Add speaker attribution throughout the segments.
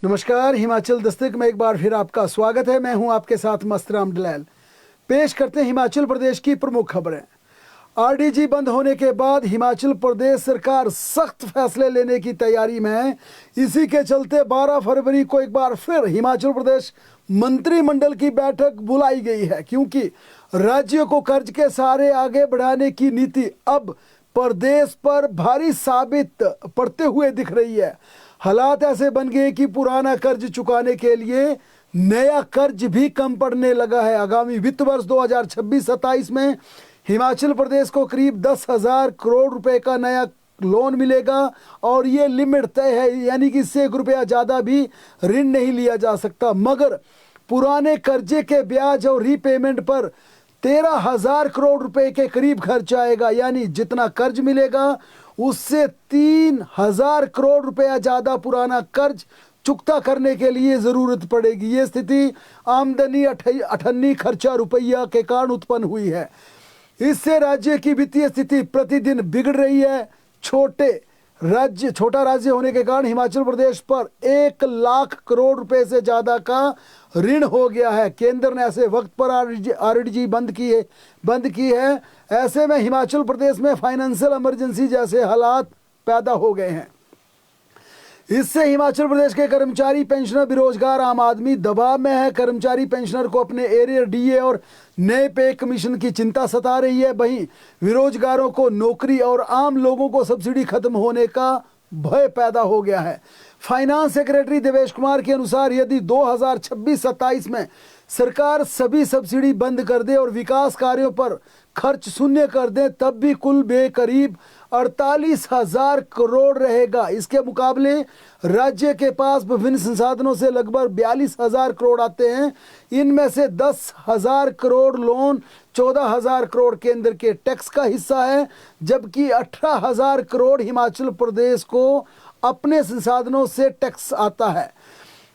Speaker 1: नमस्कार, हिमाचल दस्तक में एक बार फिर आपका स्वागत है। मैं हूं आपके साथ मस्तराम डलैल। पेश करते हैं हिमाचल प्रदेश की प्रमुख खबरें। आरडीजी बंद होने के बाद हिमाचल प्रदेश सरकार सख्त फैसले लेने की तैयारी में है। इसी के चलते 12 फरवरी को एक बार फिर हिमाचल प्रदेश मंत्रिमंडल की बैठक बुलाई गई है, क्योंकि राज्यों को कर्ज के सहारे आगे बढ़ाने की नीति अब प्रदेश पर भारी साबित पड़ते हुए दिख रही है। हालात ऐसे बन गए कि पुराना कर्ज चुकाने के लिए नया कर्ज भी कम पड़ने लगा है। आगामी वित्त वर्ष 2026-27 में हिमाचल प्रदेश को करीब 10,000 करोड़ रुपए का नया लोन मिलेगा और ये लिमिट तय है, यानी कि इससे ₹1 ज़्यादा भी ऋण नहीं लिया जा सकता। मगर पुराने कर्जे के ब्याज और रीपेमेंट पर 13,000 करोड़ रुपए के करीब खर्च आएगा, यानी जितना कर्ज मिलेगा उससे 3,000 करोड़ रुपया ज़्यादा पुराना कर्ज चुकता करने के लिए ज़रूरत पड़ेगी। ये स्थिति आमदनी अठन्नी खर्चा रुपया के कारण उत्पन्न हुई है। इससे राज्य की वित्तीय स्थिति प्रतिदिन बिगड़ रही है। छोटा राज्य होने के कारण हिमाचल प्रदेश पर 1 लाख करोड़ रुपए से ज़्यादा का ऋण हो गया है। केंद्र ने ऐसे वक्त पर आरडीजी बंद की है। ऐसे में हिमाचल प्रदेश में फाइनेंशियल इमरजेंसी जैसे हालात पैदा हो गए हैं। इससे हिमाचल प्रदेश के कर्मचारी, पेंशनर, बेरोजगार, आम आदमी दबाव में है। कर्मचारी पेंशनर को अपने एरियर डीए और नए पे कमीशन की चिंता सता रही है। वहीं बेरोजगारों को नौकरी और आम लोगों को सब्सिडी खत्म होने का भय पैदा हो गया है। फाइनेंस सेक्रेटरी देवेश कुमार के अनुसार यदि 2026-27 में सरकार सभी सब्सिडी बंद कर दे और विकास कार्यों पर खर्च शून्य कर दे, तब भी कुल व्यय करीब 48,000 करोड़ रहेगा। इसके मुकाबले राज्य के पास विभिन्न संसाधनों से लगभग 42,000 करोड़ आते हैं। इनमें से 10,000 करोड़ लोन, 14,000 करोड़ केंद्र के टैक्स का हिस्सा है, जबकि 18,000 करोड़ हिमाचल प्रदेश को अपने संसाधनों से टैक्स आता है।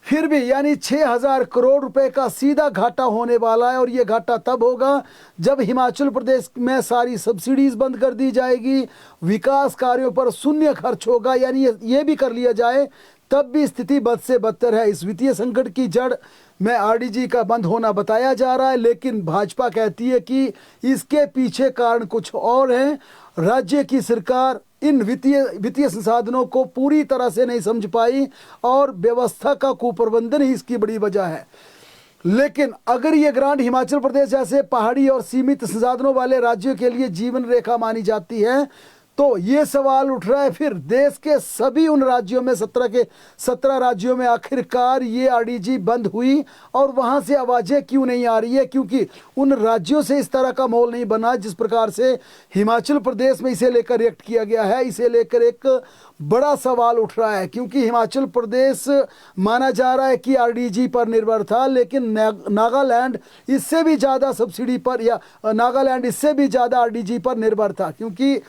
Speaker 1: फिर भी यानी 6,000 करोड़ रुपए का सीधा घाटा होने वाला है। और ये घाटा तब होगा जब हिमाचल प्रदेश में सारी सब्सिडीज बंद कर दी जाएगी, विकास कार्यों पर शून्य खर्च होगा, यानी ये भी कर लिया जाए तब भी स्थिति बद से बदतर है। इस वित्तीय संकट की जड़ में आरडीजी का बंद होना बताया जा रहा है, लेकिन भाजपा कहती है कि इसके पीछे कारण कुछ और हैं। राज्य की सरकार इन वित्तीय संसाधनों को पूरी तरह से नहीं समझ पाई और व्यवस्था का कुप्रबंधन ही इसकी बड़ी वजह है। लेकिन अगर ये ग्रांट हिमाचल प्रदेश जैसे पहाड़ी और सीमित संसाधनों वाले राज्यों के लिए जीवन रेखा मानी जाती है, तो ये सवाल उठ रहा है फिर देश के सभी उन राज्यों में 17 राज्यों में आखिरकार ये आरडीजी बंद हुई और वहाँ से आवाज़ें क्यों नहीं आ रही है? क्योंकि उन राज्यों से इस तरह का माहौल नहीं बना जिस प्रकार से हिमाचल प्रदेश में इसे लेकर रिएक्ट किया गया है। इसे लेकर एक बड़ा सवाल उठ रहा है, क्योंकि हिमाचल प्रदेश माना जा रहा है कि आरडीजी पर निर्भर था, लेकिन नागालैंड इससे भी ज़्यादा सब्सिडी पर, या नागालैंड इससे भी ज़्यादा आरडीजी पर निर्भर था, क्योंकि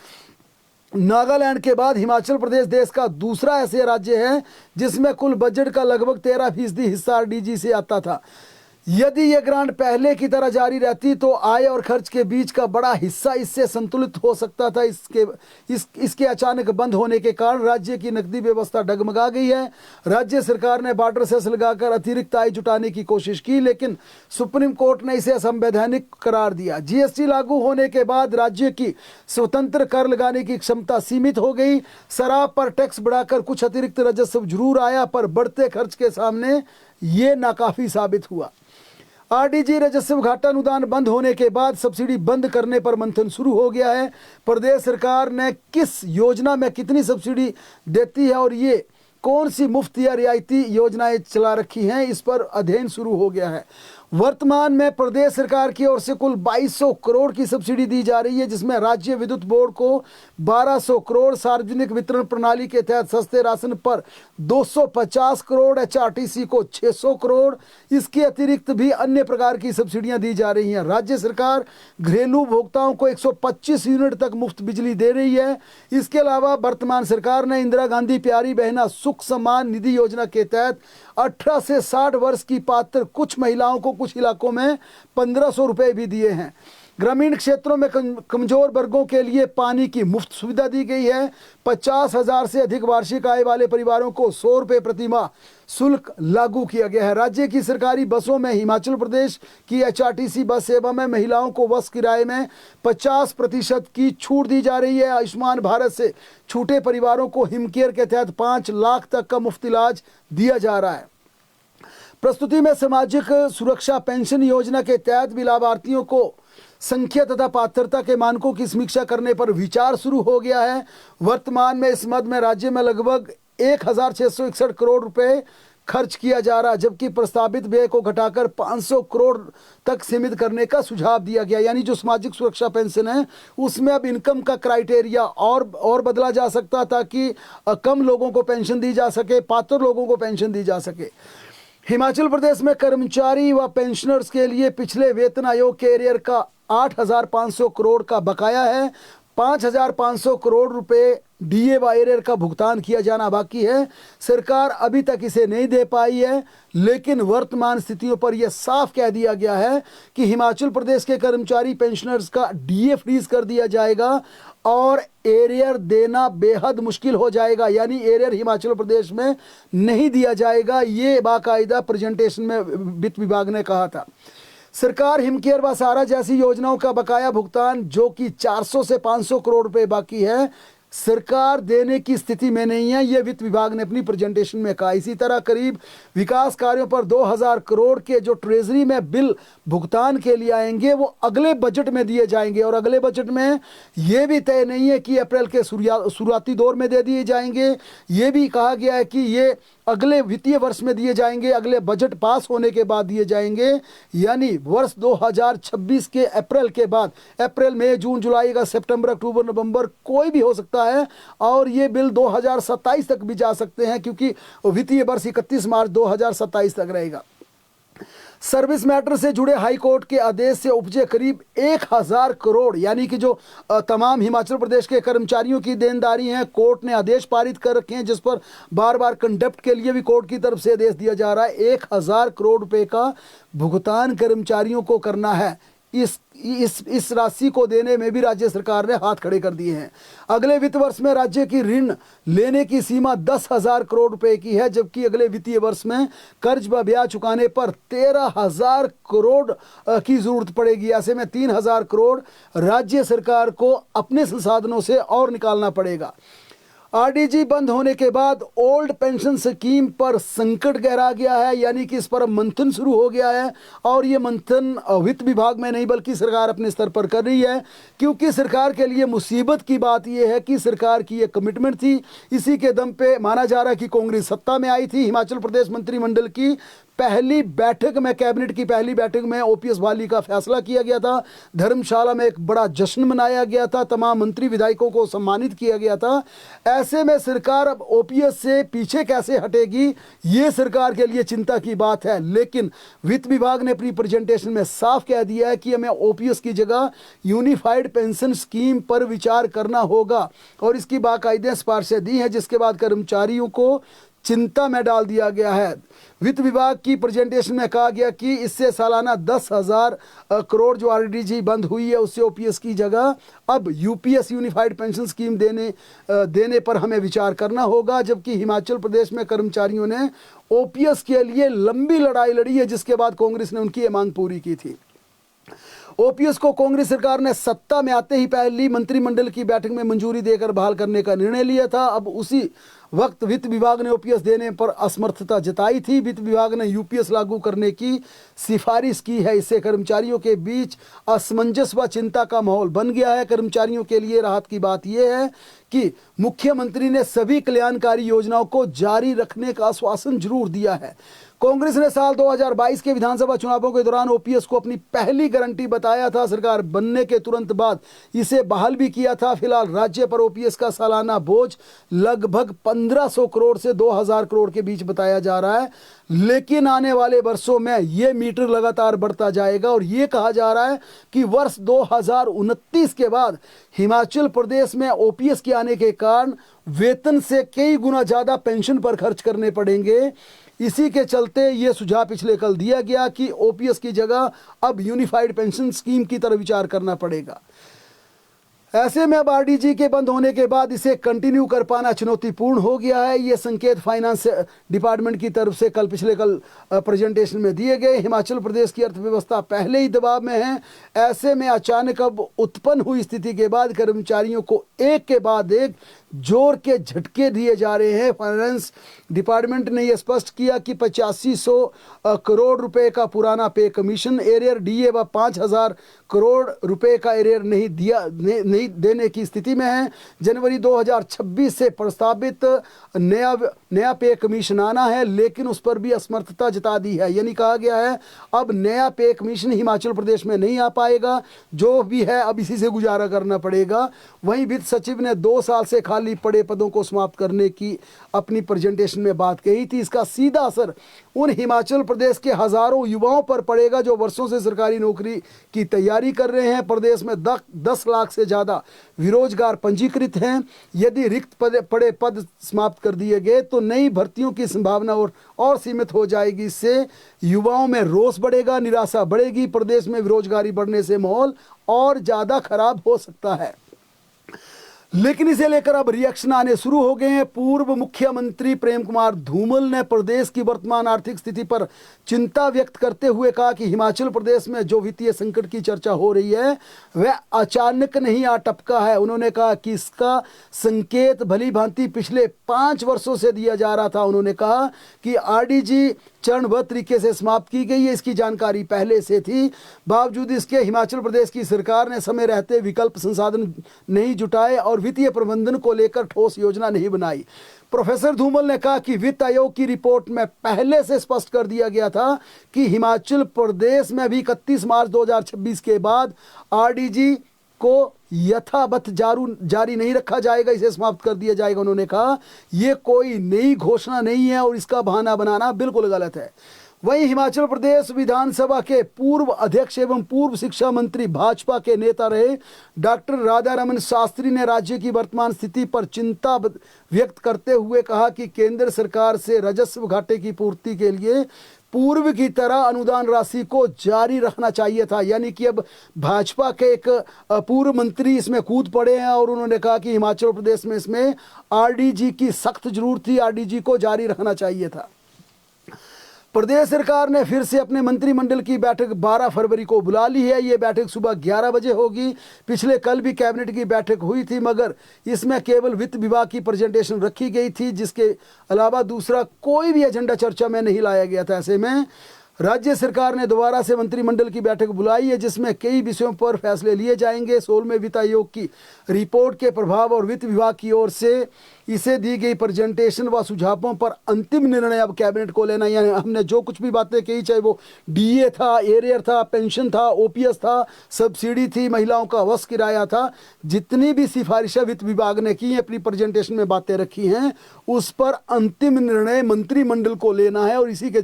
Speaker 1: नागालैंड के बाद हिमाचल प्रदेश देश का दूसरा ऐसे राज्य है जिसमें कुल बजट का लगभग 13% हिस्सा आरडीजी से आता था। यदि ये ग्रांट पहले की तरह जारी रहती तो आय और खर्च के बीच का बड़ा हिस्सा इससे संतुलित हो सकता था। इसके अचानक बंद होने के कारण राज्य की नकदी व्यवस्था डगमगा गई है। राज्य सरकार ने बार्टर सेस लगाकर अतिरिक्त आय जुटाने की कोशिश की, लेकिन सुप्रीम कोर्ट ने इसे असंवैधानिक करार दिया। जीएसटी लागू होने के बाद राज्य की स्वतंत्र कर लगाने की क्षमता सीमित हो गई। शराब पर टैक्स बढ़ाकर कुछ अतिरिक्त राजस्व जरूर आया, पर बढ़ते खर्च के सामने ये नाकाफी साबित हुआ। आरडीजी राजस्व घाटा अनुदान बंद होने के बाद सब्सिडी बंद करने पर मंथन शुरू हो गया है। प्रदेश सरकार ने किस योजना में कितनी सब्सिडी देती है और ये कौन सी मुफ्त या रियायती योजनाएं चला रखी हैं, इस पर अध्ययन शुरू हो गया है। वर्तमान में प्रदेश सरकार की ओर से कुल 2200 करोड़ की सब्सिडी दी जा रही है, जिसमें राज्य विद्युत बोर्ड को 1200 करोड़, सार्वजनिक वितरण प्रणाली के तहत सस्ते राशन पर 250 करोड़, एचआरटीसी को 600 करोड़। इसके अतिरिक्त भी अन्य प्रकार की सब्सिडियां दी जा रही हैं। राज्य सरकार घरेलू उपभोक्ताओं को 125 यूनिट तक मुफ्त बिजली दे रही है। इसके अलावा वर्तमान सरकार ने इंदिरा गांधी प्यारी बहना सुख सम्मान निधि योजना के तहत 18 से 60 वर्ष की पात्र कुछ महिलाओं को कुछ इलाकों में 1500 रुपए भी दिए हैं। ग्रामीण क्षेत्रों में कमजोर वर्गों के लिए पानी की मुफ्त सुविधा दी गई है। 50,000 से अधिक वार्षिक आय वाले परिवारों को 100 रुपये प्रति माह शुल्क लागू किया गया है। राज्य की सरकारी बसों में हिमाचल प्रदेश की HRTC बस सेवा में महिलाओं को बस किराए में 50% की छूट दी जा रही है। आयुष्मान भारत से छूटे परिवारों को हिमकेयर के तहत 5 लाख तक का मुफ्त इलाज दिया जा रहा है। प्रस्तुति में सामाजिक सुरक्षा पेंशन योजना के तहत भी लाभार्थियों को संख्या तथा पात्रता के मानकों की समीक्षा करने पर विचार शुरू हो गया है। वर्तमान में इस मद में राज्य में लगभग 1,661 करोड़ रुपए खर्च किया जा रहा है, जबकि प्रस्तावित व्यय को घटाकर 500 करोड़ तक सीमित करने का सुझाव दिया गया। यानी जो सामाजिक सुरक्षा पेंशन है उसमें अब इनकम का क्राइटेरिया और बदला जा सकता, ताकि कम लोगों को पेंशन दी जा सके, पात्र लोगों को पेंशन दी जा सके। हिमाचल प्रदेश में कर्मचारी व पेंशनर्स के लिए पिछले वेतन आयोग के एरियर का 8,500 करोड़ का बकाया है। 5,500 करोड़ रुपए DA व एरियर का भुगतान किया जाना बाकी है। सरकार अभी तक इसे नहीं दे पाई है, लेकिन वर्तमान स्थितियों पर यह साफ कह दिया गया है कि हिमाचल प्रदेश के कर्मचारी पेंशनर्स का DA फ्रीज कर दिया जाएगा और एरियर देना बेहद मुश्किल हो जाएगा। यानी एरियर हिमाचल प्रदेश में नहीं दिया जाएगा, ये बाकायदा प्रेजेंटेशन में वित्त विभाग ने कहा था। सरकार हिमकेयर व सारा जैसी योजनाओं का बकाया भुगतान जो कि 400 से 500 करोड़ रुपए बाकी है, सरकार देने की स्थिति में नहीं है, यह वित्त विभाग ने अपनी प्रेजेंटेशन में कहा। इसी तरह करीब विकास कार्यों पर 2,000 करोड़ के जो ट्रेजरी में बिल भुगतान के लिए आएंगे वो अगले बजट में दिए जाएंगे, और अगले बजट में ये भी तय नहीं है कि अप्रैल के शुरुआती दौर में दे दिए जाएंगे। ये भी कहा गया है कि ये अगले वित्तीय वर्ष में दिए जाएंगे, अगले बजट पास होने के बाद दिए जाएंगे। यानी वर्ष 2026 के अप्रैल के बाद, अप्रैल, मई, जून, जुलाई, अगस्त, सितंबर, अक्टूबर, नवंबर कोई भी हो सकता है, और ये बिल 2027 तक भी जा सकते हैं, क्योंकि वित्तीय वर्ष 31 मार्च 2027 तक रहेगा। सर्विस मैटर से जुड़े हाई कोर्ट के आदेश से उपजे करीब 1,000 करोड़, यानी कि जो तमाम हिमाचल प्रदेश के कर्मचारियों की देनदारी हैं, कोर्ट ने आदेश पारित कर रखे हैं, जिस पर बार बार कंडक्ट के लिए भी कोर्ट की तरफ से आदेश दिया जा रहा है। 1,000 करोड़ रुपए का भुगतान कर्मचारियों को करना है। इस राशि को देने में भी राज्य सरकार ने हाथ खड़े कर दिए हैं। अगले वित्त वर्ष में राज्य की ऋण लेने की सीमा 10,000 करोड़ रुपए की है, जबकि अगले वित्तीय वर्ष में कर्ज व ब्याज चुकाने पर 13,000 करोड़ की जरूरत पड़ेगी। ऐसे में 3,000 करोड़ राज्य सरकार को अपने संसाधनों से और निकालना पड़ेगा। RDG बंद होने के बाद ओल्ड पेंशन स्कीम पर संकट गहरा गया है, यानी कि इस पर मंथन शुरू हो गया है, और ये मंथन वित्त विभाग में नहीं बल्कि सरकार अपने स्तर पर कर रही है, क्योंकि सरकार के लिए मुसीबत की बात यह है कि सरकार की ये कमिटमेंट थी, इसी के दम पे माना जा रहा है कि कांग्रेस सत्ता में आई थी। हिमाचल प्रदेश मंत्रिमंडल की पहली बैठक में, कैबिनेट की पहली बैठक में OPS बहाली का फैसला किया गया था। धर्मशाला में एक बड़ा जश्न मनाया गया था, तमाम मंत्री विधायकों को सम्मानित किया गया था। ऐसे में सरकार अब OPS से पीछे कैसे हटेगी, ये सरकार के लिए चिंता की बात है। लेकिन वित्त विभाग ने अपनी प्रेजेंटेशन में साफ कह दिया है कि हमें OPS की जगह यूनिफाइड पेंशन स्कीम पर विचार करना होगा, और इसकी बाकायदे सिफारिशें दी हैं, जिसके बाद कर्मचारियों को चिंता में डाल दिया गया है। वित्त विभाग की प्रेजेंटेशन में कहा गया कि इससे सालाना 10,000 करोड़ जो RDG बंद हुई है उससे OPS की जगह अब UPS यूनिफाइड पेंशन स्कीम देने पर हमें विचार करना होगा। जबकि हिमाचल प्रदेश में कर्मचारियों ने OPS के लिए लंबी लड़ाई लड़ी है, जिसके बाद कांग्रेस ने उनकी ये मांग पूरी की थी। OPS को कांग्रेस सरकार ने सत्ता में आते ही पहली मंत्रिमंडल की बैठक में मंजूरी देकर बहाल करने का निर्णय लिया था। अब उसी वक्त वित्त विभाग ने OPS देने पर असमर्थता जताई थी। वित्त विभाग ने UPS लागू करने की सिफारिश की है। इससे कर्मचारियों के बीच असमंजस व चिंता का माहौल बन गया है। कर्मचारियों के लिए राहत की बात यह है कि मुख्यमंत्री ने सभी कल्याणकारी योजनाओं को जारी रखने का आश्वासन जरूर दिया है। कांग्रेस ने साल 2022 के विधानसभा चुनावों के दौरान OPS को अपनी पहली गारंटी बताया था। सरकार बनने के तुरंत बाद इसे बहाल भी किया था। फिलहाल राज्य पर OPS का सालाना बोझ लगभग 1500 करोड़ से 2000 करोड़ के बीच बताया जा रहा है। लेकिन आने वाले वर्षों में ये मीटर लगातार बढ़ता जाएगा और ये कहा जा रहा है कि वर्ष 2029 के बाद हिमाचल प्रदेश में ओपीएस के आने के कारण वेतन से कई गुना ज़्यादा पेंशन पर खर्च करने पड़ेंगे। इसी के चलते ये सुझाव पिछले कल दिया गया कि ओपीएस की जगह अब यूनिफाइड पेंशन स्कीम की तरफ विचार करना पड़ेगा। ऐसे में अब आरडीजी के बंद होने के बाद इसे कंटिन्यू कर पाना चुनौतीपूर्ण हो गया है। ये संकेत फाइनेंस डिपार्टमेंट की तरफ से पिछले कल प्रेजेंटेशन में दिए गए। हिमाचल प्रदेश की अर्थव्यवस्था पहले ही दबाव में है। ऐसे में अचानक अब उत्पन्न हुई स्थिति के बाद कर्मचारियों को एक के बाद एक जोर के झटके दिए जा रहे हैं। फाइनेंस डिपार्टमेंट ने यह स्पष्ट किया कि 8500 करोड़ रुपए का पुराना पे कमीशन एरियर डीए व 5000 करोड़ रुपए का एरियर नहीं देने की स्थिति में है। जनवरी 2026 से प्रस्तावित नया पे कमीशन आना है, लेकिन उस पर भी असमर्थता जता दी है। यानी कहा गया है अब नया पे कमीशन हिमाचल प्रदेश में नहीं आ पाएगा, जो भी है अब इसी से गुजारा करना पड़ेगा। वहीं वित्त सचिव ने 2 साल से खाली पड़े पदों को समाप्त करने की अपनी प्रेजेंटेशन में बात कही थी। इसका सीधा असर उन हिमाचल प्रदेश के हजारों युवाओं पर पड़ेगा जो वर्षों से सरकारी नौकरी की तैयारी कर रहे हैं। प्रदेश में 10 लाख से ज़्यादा बेरोजगार पंजीकृत हैं। यदि रिक्त पड़े पद समाप्त कर दिए गए तो नई भर्तियों की संभावना और सीमित हो जाएगी। इससे युवाओं में रोष बढ़ेगा, निराशा बढ़ेगी। प्रदेश में बेरोजगारी बढ़ने से माहौल और ज़्यादा खराब हो सकता है। लेकिन इसे लेकर अब रिएक्शन आने शुरू हो गए हैं। पूर्व मुख्यमंत्री प्रेम कुमार धूमल ने प्रदेश की वर्तमान आर्थिक स्थिति पर चिंता व्यक्त करते हुए कहा कि हिमाचल प्रदेश में जो वित्तीय संकट की चर्चा हो रही है वह अचानक नहीं आ टपका है। उन्होंने कहा कि इसका संकेत भली भांति पिछले 5 वर्षों से दिया जा रहा था। उन्होंने कहा कि आरडीजी चरणबद्ध तरीके से समाप्त की गई है, इसकी जानकारी पहले से थी। बावजूद इसके हिमाचल प्रदेश की सरकार ने समय रहते विकल्प संसाधन नहीं जुटाए और वित्तीय प्रबंधन को लेकर ठोस योजना नहीं बनाई। प्रोफेसर धूमल ने कहा कि वित्त आयोग की रिपोर्ट में पहले से स्पष्ट कर दिया गया था कि हिमाचल प्रदेश में भी 31 मार्च 2026 के बाद आरडीजी को यथावत जारी नहीं रखा जाएगा, इसे समाप्त कर दिया जाएगा। उन्होंने कहा यह कोई नई घोषणा नहीं है और इसका बहाना बनाना बिल्कुल गलत है। वहीं हिमाचल प्रदेश विधानसभा के पूर्व अध्यक्ष एवं पूर्व शिक्षा मंत्री भाजपा के नेता रहे डॉक्टर राधा रमन शास्त्री ने राज्य की वर्तमान स्थिति पर चिंता व्यक्त करते हुए कहा कि केंद्र सरकार से राजस्व घाटे की पूर्ति के लिए पूर्व की तरह अनुदान राशि को जारी रखना चाहिए था। यानी कि अब भाजपा के एक पूर्व मंत्री इसमें कूद पड़े हैं और उन्होंने कहा कि हिमाचल प्रदेश में इसमें आरडीजी की सख्त जरूरत थी, आरडीजी को जारी रखना चाहिए था। प्रदेश सरकार ने फिर से अपने मंत्रिमंडल की बैठक 12 फरवरी को बुला ली है। ये बैठक सुबह 11 बजे होगी। पिछले कल भी कैबिनेट की बैठक हुई थी, मगर इसमें केवल वित्त विभाग की प्रेजेंटेशन रखी गई थी, जिसके अलावा दूसरा कोई भी एजेंडा चर्चा में नहीं लाया गया था। ऐसे में राज्य सरकार ने दोबारा से मंत्रिमंडल की बैठक बुलाई है, जिसमें कई विषयों पर फैसले लिए जाएंगे। 16वें वित्त आयोग की रिपोर्ट के प्रभाव और वित्त विभाग की ओर से इसे दी गई प्रेजेंटेशन व सुझावों पर अंतिम निर्णय अब कैबिनेट को लेना। यानी हमने जो कुछ भी बातें कही, चाहे वो डीए था, एरियर था, पेंशन था, ओपीएस था, सब्सिडी थी, महिलाओं का बस किराया था, जितनी भी सिफारिशें वित्त विभाग ने की अपनी प्रेजेंटेशन में बातें रखी हैं, उस पर अंतिम निर्णय मंत्रिमंडल को लेना है। और इसी के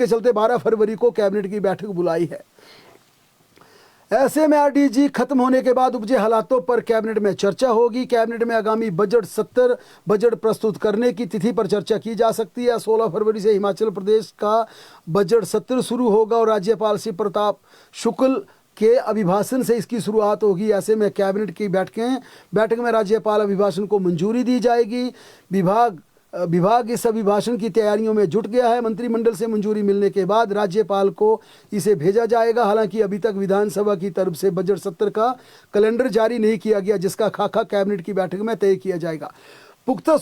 Speaker 1: चलते 12 फरवरी को कैबिनेट की बैठक बुलाई है। ऐसे में आरडीजी खत्म होने के बाद उपजे हालातों पर कैबिनेट में चर्चा होगी। कैबिनेट में आगामी बजट सत्र बजट प्रस्तुत करने की तिथि पर चर्चा की जा सकती है। 16 फरवरी से हिमाचल प्रदेश का बजट सत्र शुरू होगा और राज्यपाल श्री प्रताप शुक्ल के अभिभाषण से इसकी शुरुआत होगी। ऐसे में कैबिनेट की बैठक में राज्यपाल अभिभाषण को मंजूरी दी जाएगी। विभाग इस अभिभाषण की तैयारियों में जुट गया है। मंत्रिमंडल से मंजूरी मिलने के बाद राज्यपाल को इसे भेजा जाएगा। हालांकि अभी तक विधानसभा की तरफ से बजट सत्र का कैलेंडर जारी नहीं किया गया, जिसका खाका कैबिनेट की बैठक में तय किया जाएगा। पुख्ता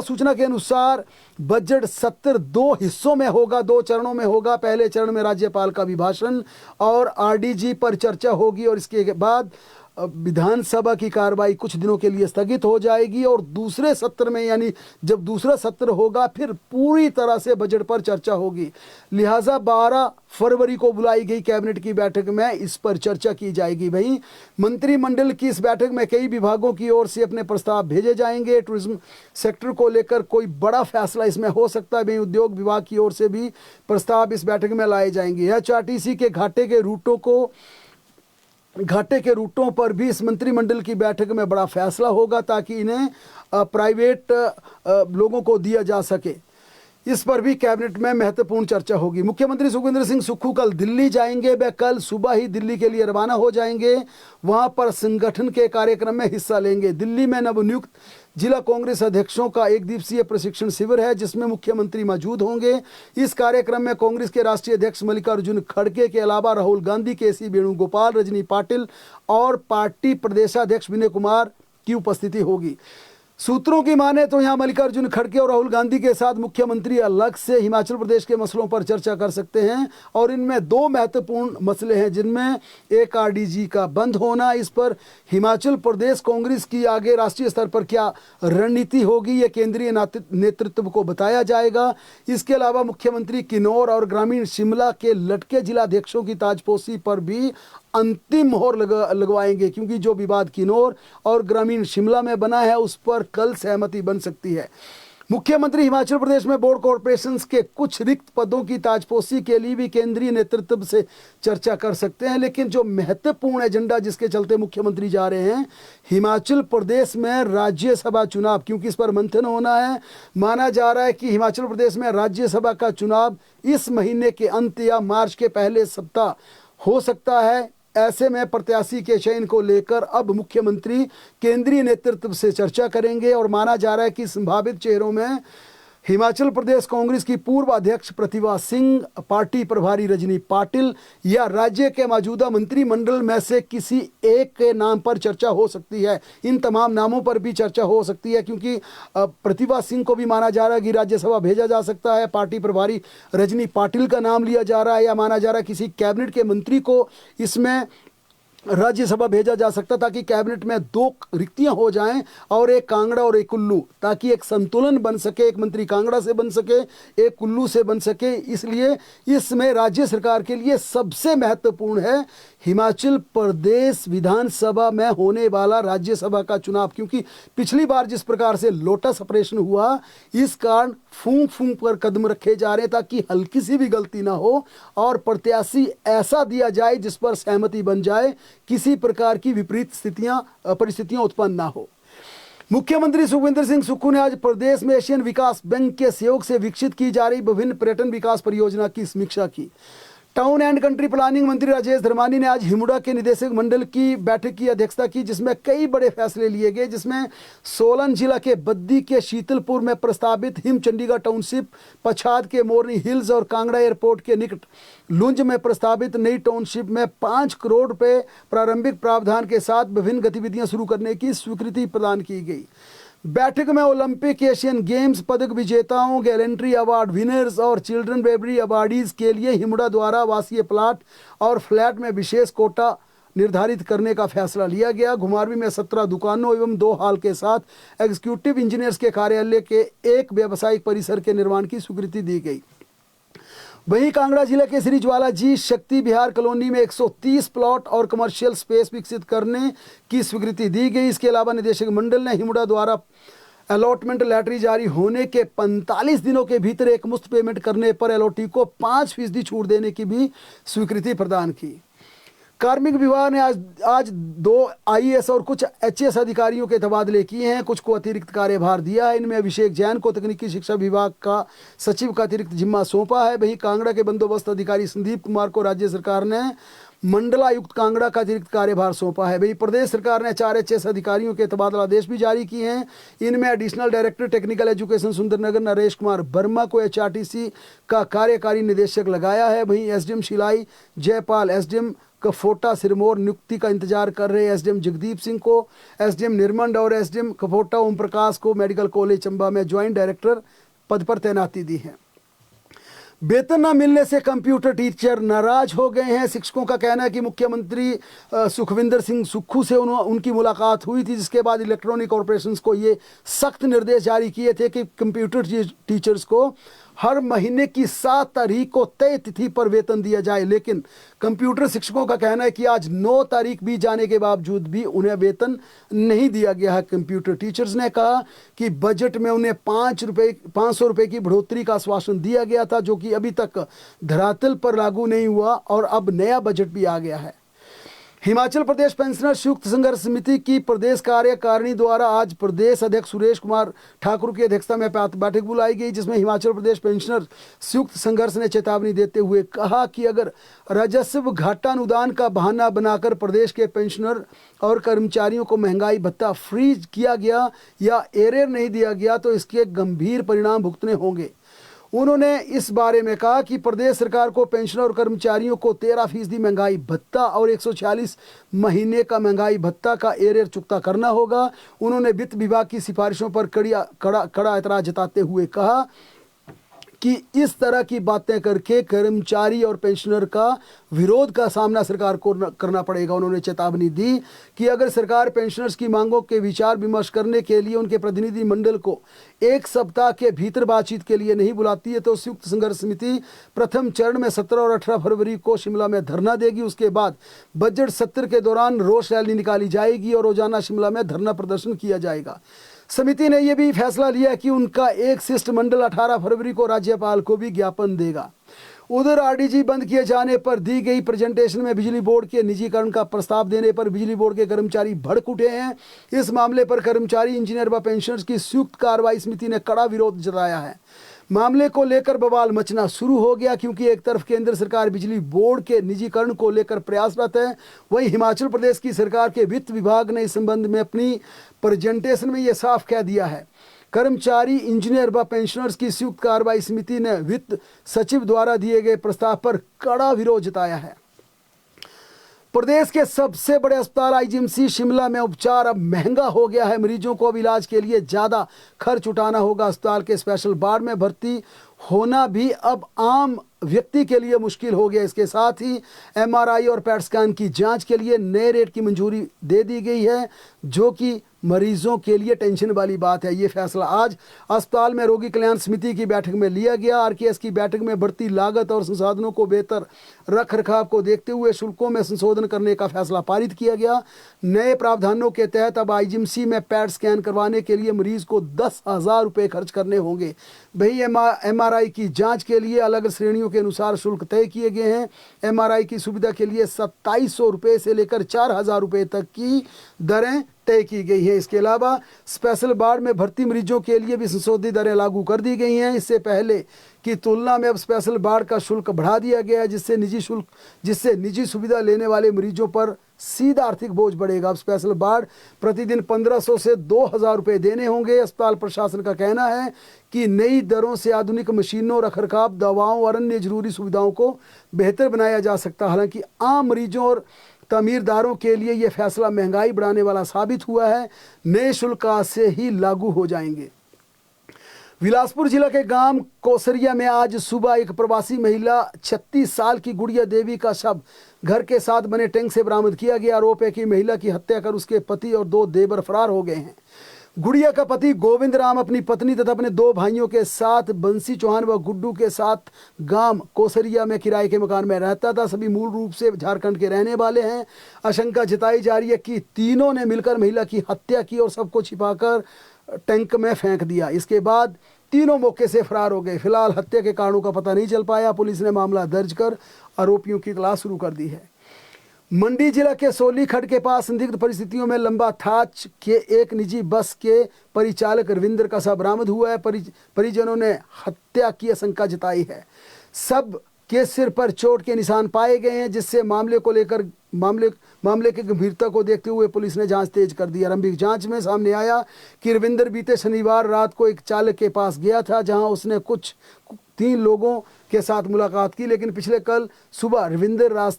Speaker 1: सूचना के अनुसार बजट सत्र 2 हिस्सों में होगा, 2 चरणों में होगा। पहले चरण में राज्यपाल का अभिभाषण और आरडीजी पर चर्चा होगी और इसके बाद विधानसभा की कार्रवाई कुछ दिनों के लिए स्थगित हो जाएगी और दूसरे सत्र में, यानी जब दूसरा सत्र होगा, फिर पूरी तरह से बजट पर चर्चा होगी। लिहाजा 12 फरवरी को बुलाई गई कैबिनेट की बैठक में इस पर चर्चा की जाएगी। भाई, मंत्रिमंडल की इस बैठक में कई विभागों की ओर से अपने प्रस्ताव भेजे जाएंगे। टूरिज्म सेक्टर को लेकर कोई बड़ा फैसला इसमें हो सकता है। भाई, उद्योग विभाग की ओर से भी प्रस्ताव इस बैठक में लाए जाएंगे। एचआरटीसी के घाटे के रूटों पर भी इस मंत्रिमंडल की बैठक में बड़ा फैसला होगा, ताकि इन्हें प्राइवेट लोगों को दिया जा सके। इस पर भी कैबिनेट में महत्वपूर्ण चर्चा होगी। मुख्यमंत्री सुखविंदर सिंह सुक्खू कल दिल्ली जाएंगे। वे कल सुबह ही दिल्ली के लिए रवाना हो जाएंगे। वहां पर संगठन के कार्यक्रम में हिस्सा लेंगे। दिल्ली में नवनियुक्त जिला कांग्रेस अध्यक्षों का एक दिवसीय प्रशिक्षण शिविर है, जिसमें मुख्यमंत्री मौजूद होंगे। इस कार्यक्रम में कांग्रेस के राष्ट्रीय अध्यक्ष मल्लिकार्जुन खड़गे के अलावा राहुल गांधी, केसी वेणुगोपाल, रजनी पाटिल और पार्टी प्रदेशाध्यक्ष विनय कुमार की उपस्थिति होगी। सूत्रों की माने तो यहां मल्लिकार्जुन खड़गे और राहुल गांधी के साथ मुख्यमंत्री अलग से हिमाचल प्रदेश के मसलों पर चर्चा कर सकते हैं, और इनमें 2 महत्वपूर्ण मसले हैं, जिनमें एक आरडीजी का बंद होना। इस पर हिमाचल प्रदेश कांग्रेस की आगे राष्ट्रीय स्तर पर क्या रणनीति होगी, ये केंद्रीय नेतृत्व को बताया जाएगा। इसके अलावा मुख्यमंत्री किन्नौर और ग्रामीण शिमला के लटके जिलाध्यक्षों की ताजपोशी पर भी अंतिम मोहर लगवाएंगे, क्योंकि जो विवाद किन्नौर और ग्रामीण शिमला में बना है उस पर कल सहमति बन सकती है। मुख्यमंत्री हिमाचल प्रदेश में बोर्ड कॉरपोरेशंस के कुछ रिक्त पदों की ताजपोशी के लिए भी केंद्रीय नेतृत्व से चर्चा कर सकते हैं। लेकिन जो महत्वपूर्ण एजेंडा जिसके चलते मुख्यमंत्री जा रहे हैं, हिमाचल प्रदेश में राज्यसभा चुनाव, क्योंकि इस पर मंथन होना है। माना जा रहा है कि हिमाचल प्रदेश में राज्यसभा का चुनाव इस महीने के अंत या मार्च के पहले सप्ताह हो सकता है। ऐसे में प्रत्याशी के चयन को लेकर अब मुख्यमंत्री केंद्रीय नेतृत्व से चर्चा करेंगे, और माना जा रहा है कि संभावित चेहरों में हिमाचल प्रदेश कांग्रेस की पूर्व अध्यक्ष प्रतिभा सिंह, पार्टी प्रभारी रजनी पाटिल या राज्य के मौजूदा मंत्रिमंडल में से किसी एक के नाम पर चर्चा हो सकती है। इन तमाम नामों पर भी चर्चा हो सकती है, क्योंकि प्रतिभा सिंह को भी माना जा रहा है कि राज्यसभा भेजा जा सकता है। पार्टी प्रभारी रजनी पाटिल का नाम लिया जा रहा है, या माना जा रहा है किसी कैबिनेट के मंत्री को इसमें राज्यसभा भेजा जा सकता, ताकि कैबिनेट में 2 रिक्तियां हो जाएं, और एक कांगड़ा और एक कुल्लू, ताकि एक संतुलन बन सके। एक मंत्री कांगड़ा से बन सके, एक कुल्लू से बन सके। इसलिए इसमें राज्य सरकार के लिए सबसे महत्वपूर्ण है हिमाचल प्रदेश विधानसभा में होने वाला राज्यसभा का चुनाव, क्योंकि पिछली बार जिस प्रकार से लोटस ऑपरेशन हुआ, इस कारण फूंक फूंक पर कदम रखे जा रहे हैं, ताकि हल्की सी भी गलती ना हो और प्रत्याशी ऐसा दिया जाए जिस पर सहमति बन जाए, किसी प्रकार की विपरीत परिस्थितियां उत्पन्न ना हो। मुख्यमंत्री सुखविंदर सिंह सुक्खू ने आज प्रदेश में एशियन विकास बैंक के सहयोग से विकसित की जा रही विभिन्न पर्यटन विकास परियोजना की समीक्षा की। टाउन एंड कंट्री प्लानिंग मंत्री राजेश धर्मानी ने आज हिमुडा के निदेशक मंडल की बैठक की अध्यक्षता की, जिसमें कई बड़े फैसले लिए गए, जिसमें सोलन जिला के बद्दी के शीतलपुर में प्रस्तावित हिम चंडीगढ़ टाउनशिप, पछाद के मोरनी हिल्स और कांगड़ा एयरपोर्ट के निकट लुंज में प्रस्तावित नई टाउनशिप में 5 करोड़ रुपए प्रारंभिक प्रावधान के साथ विभिन्न गतिविधियां शुरू करने की स्वीकृति प्रदान की गई। बैठक में ओलंपिक, एशियन गेम्स पदक विजेताओं, गैलेंट्री अवार्ड विनर्स और चिल्ड्रन बेबरी अवार्डीज के लिए हिमुडा द्वारा आवासीय प्लाट और फ्लैट में विशेष कोटा निर्धारित करने का फैसला लिया गया। घुमारवीं में 17 दुकानों एवं 2 हॉल के साथ एग्जीक्यूटिव इंजीनियर्स के कार्यालय के एक व्यावसायिक परिसर के निर्माण की स्वीकृति दी गई। वहीं कांगड़ा जिले के श्री ज्वाला जी शक्ति विहार कॉलोनी में 130 प्लॉट और कमर्शियल स्पेस विकसित करने की स्वीकृति दी गई। इसके अलावा निदेशक मंडल ने हिमुडा द्वारा अलॉटमेंट लैटरी जारी होने के 45 दिनों के भीतर एक मुश्त पेमेंट करने पर एलओटी को 5% छूट देने की भी स्वीकृति प्रदान की। कार्मिक विभाग ने आज 2 आईएएस और कुछ एचएएस अधिकारियों के तबादले किए हैं। कुछ को अतिरिक्त कार्यभार दिया है। इनमें अभिषेक जैन को तकनीकी शिक्षा विभाग का सचिव का अतिरिक्त जिम्मा सौंपा है। वहीं कांगड़ा के बंदोबस्त अधिकारी संदीप कुमार को राज्य सरकार ने मंडलायुक्त कांगड़ा का अतिरिक्त कार्यभार सौंपा है। वहीं प्रदेश सरकार ने 4 एचएएस अधिकारियों के तबादला आदेश भी जारी किए हैं। इनमें additional director technical education Sundernagar Naresh Kumar Verma को एचआरटीसी का कार्यकारी निदेशक लगाया है। वहीं एसडीएम शिलाई जयपाल, एसडीएम कफोटा सिरमौर नियुक्ति का इंतजार कर रहे एसडीएम जगदीप सिंह को, एसडीएम निर्मंड और एसडीएम कफोटा ओम प्रकाश को मेडिकल कॉलेज चंबा में ज्वाइंट डायरेक्टर पद पर तैनाती दी है। वेतन न मिलने से कंप्यूटर टीचर नाराज हो गए हैं। शिक्षकों का कहना है कि मुख्यमंत्री सुखविंदर सिंह सुक्खू से उनकी मुलाकात हुई थी, जिसके बाद इलेक्ट्रॉनिक कॉरपोरेशंस को ये सख्त निर्देश जारी किए थे कि कंप्यूटर टीचर्स को हर महीने की 7 तारीख को तय तिथि पर वेतन दिया जाए। लेकिन कंप्यूटर शिक्षकों का कहना है कि आज 9 तारीख बीत जाने के बावजूद भी उन्हें वेतन नहीं दिया गया है। कंप्यूटर टीचर्स ने कहा कि बजट में उन्हें 500 रुपये की बढ़ोतरी का आश्वासन दिया गया था, जो कि अभी तक धरातल पर लागू नहीं हुआ और अब नया बजट भी आ गया है। हिमाचल प्रदेश पेंशनर संयुक्त संघर्ष समिति की प्रदेश कार्यकारिणी द्वारा आज प्रदेश अध्यक्ष सुरेश कुमार ठाकुर की अध्यक्षता में बैठक बुलाई गई, जिसमें हिमाचल प्रदेश पेंशनर संयुक्त संघर्ष ने चेतावनी देते हुए कहा कि अगर राजस्व घाटा अनुदान का बहाना बनाकर प्रदेश के पेंशनर और कर्मचारियों को महंगाई भत्ता फ्रीज किया गया या एरियर नहीं दिया गया तो इसके गंभीर परिणाम भुगतने होंगे। उन्होंने इस बारे में कहा कि प्रदेश सरकार को पेंशनर और कर्मचारियों को 13% महंगाई भत्ता और 146 महीने का महंगाई भत्ता का एरियर चुकता करना होगा। उन्होंने वित्त विभाग की सिफारिशों पर कड़ा एतराज जताते हुए कहा कि इस तरह की बातें करके कर्मचारी और पेंशनर का विरोध का सामना सरकार को करना पड़ेगा। उन्होंने चेतावनी दी कि अगर सरकार पेंशनर्स की मांगों के विचार विमर्श करने के लिए उनके प्रतिनिधि मंडल को 1 सप्ताह के भीतर बातचीत के लिए नहीं बुलाती है तो संयुक्त संघर्ष समिति प्रथम चरण में 17 और 18 फरवरी को शिमला में धरना देगी। उसके बाद बजट सत्र के दौरान रोष रैली निकाली जाएगी और रोजाना शिमला में धरना प्रदर्शन किया जाएगा। समिति ने यह भी फैसला लिया कि उनका एक शिष्टमंडल 18 फरवरी को राज्यपाल को भी ज्ञापन देगा। उधर आरडीजी बंद किए जाने पर दी गई प्रेजेंटेशन में बिजली बोर्ड के निजीकरण का प्रस्ताव देने पर बिजली बोर्ड के कर्मचारी भड़क उठे हैं। इस मामले पर कर्मचारी इंजीनियर व पेंशनर्स की संयुक्त कार्रवाई समिति ने कड़ा विरोध जताया है। मामले को लेकर बवाल मचना शुरू हो गया, क्योंकि एक तरफ केंद्र सरकार बिजली बोर्ड के निजीकरण को लेकर प्रयासरत है, वहीं हिमाचल प्रदेश की सरकार के वित्त विभाग ने इस संबंध में अपनी प्रेजेंटेशन में यह साफ कह दिया है। कर्मचारी इंजीनियर व पेंशनर्स की संयुक्त कार्रवाई समिति ने वित्त सचिव द्वारा दिए गए प्रस्ताव पर कड़ा विरोध जताया है। प्रदेश के सबसे बड़े अस्पताल आईजीएमसी शिमला में उपचार अब महंगा हो गया है। मरीजों को अब इलाज के लिए ज़्यादा खर्च उठाना होगा। अस्पताल के स्पेशल वार्ड में भर्ती होना भी अब आम व्यक्ति के लिए मुश्किल हो गया। इसके साथ ही एमआरआई और पैट स्कैन की जांच के लिए नए रेट की मंजूरी दे दी गई है, जो कि मरीजों के लिए टेंशन वाली बात है। ये फैसला आज अस्पताल में रोगी कल्याण समिति की बैठक में लिया गया। आरकेएस की बैठक में बढ़ती लागत और संसाधनों को बेहतर रख रखाव को देखते हुए शुल्कों में संशोधन करने का फैसला पारित किया गया। नए प्रावधानों के तहत अब आईजीएमसी में पैट स्कैन करवाने के लिए मरीज को 10,000 रुपये खर्च करने होंगे। वहीं एमआरआई की जांच के लिए अलग श्रेणियों के अनुसार शुल्क तय किए गए हैं। एमआरआई की सुविधा के लिए 2700 रुपये से लेकर 4,000 रुपये तक की दरें तय की गई है। इसके अलावा स्पेशल वार्ड में भर्ती मरीजों के लिए भी संशोधित दरें लागू कर दी गई हैं। इससे पहले की तुलना में अब स्पेशल वार्ड का शुल्क बढ़ा दिया गया है, जिससे निजी सुविधा लेने वाले मरीजों पर सीधा आर्थिक बोझ बढ़ेगा। अब स्पेशल वार्ड प्रतिदिन 1500 से 2,000 रुपये देने होंगे। अस्पताल प्रशासन का कहना है कि नई दरों से आधुनिक मशीनों, रखरखाव, दवाओं और अन्य जरूरी सुविधाओं को बेहतर बनाया जा सकता है। हालांकि आम मरीजों और तमीरदारों के लिए यह फैसला महंगाई बढ़ाने वाला साबित हुआ है। नए शुल्क आज से ही लागू हो जाएंगे। बिलासपुर जिला के गांव कोसरिया में आज सुबह एक प्रवासी महिला 36 साल की गुड़िया देवी का शव घर के साथ बने टैंक से बरामद किया गया। आरोप है कि महिला की हत्या कर उसके पति और 2 देवर फरार हो गए हैं। गुड़िया का पति गोविंद राम अपनी पत्नी तथा अपने 2 भाइयों के साथ बंसी चौहान व गुड्डू के साथ गांव कोसरिया में किराए के मकान में रहता था। सभी मूल रूप से झारखंड के रहने वाले हैं। आशंका जताई जा रही है कि तीनों ने मिलकर महिला की हत्या की और सबको छिपाकर टैंक में फेंक दिया। इसके बाद तीनों मौके से फरार हो गए। फिलहाल हत्या के कारणों का पता नहीं चल पाया। पुलिस ने मामला दर्ज कर आरोपियों की तलाश शुरू कर दी है। मंडी जिला के सोली खड्ड के पास संदिग्ध परिस्थितियों में लंबा थाच के एक निजी बस के परिचालक रविंद्र का शव बरामद हुआ है। परिजनों ने हत्या की आशंका जताई है। सब के सिर पर चोट के निशान पाए गए हैं, जिससे मामले की गंभीरता को देखते हुए पुलिस ने जांच तेज कर दी। आरंभिक जांच में सामने आया कि रविंद्र बीते शनिवार रात को एक चालक के पास गया था, जहां उसने 3 लोगों के साथ मुलाकात की, लेकिन पिछले कल सुबह रविंद्र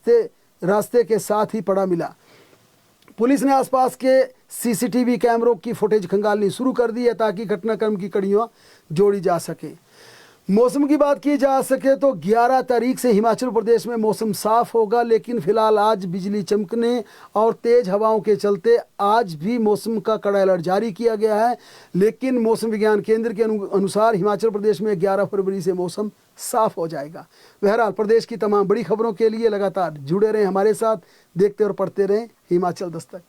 Speaker 1: रास्ते के साथ ही पड़ा मिला। पुलिस ने आसपास के सीसीटीवी कैमरों की फुटेज खंगालनी शुरू कर दी है, ताकि घटनाक्रम की कड़ियां जोड़ी जा सके। मौसम की बात की जा सके तो 11 तारीख से हिमाचल प्रदेश में मौसम साफ होगा, लेकिन फिलहाल आज बिजली चमकने और तेज़ हवाओं के चलते आज भी मौसम का कड़ा अलर्ट जारी किया गया है। लेकिन मौसम विज्ञान केंद्र के अनुसार हिमाचल प्रदेश में 11 फरवरी से मौसम साफ हो जाएगा। बहरहाल प्रदेश की तमाम बड़ी खबरों के लिए लगातार जुड़े रहें हमारे साथ, देखते और पढ़ते रहें हिमाचल दस्तक।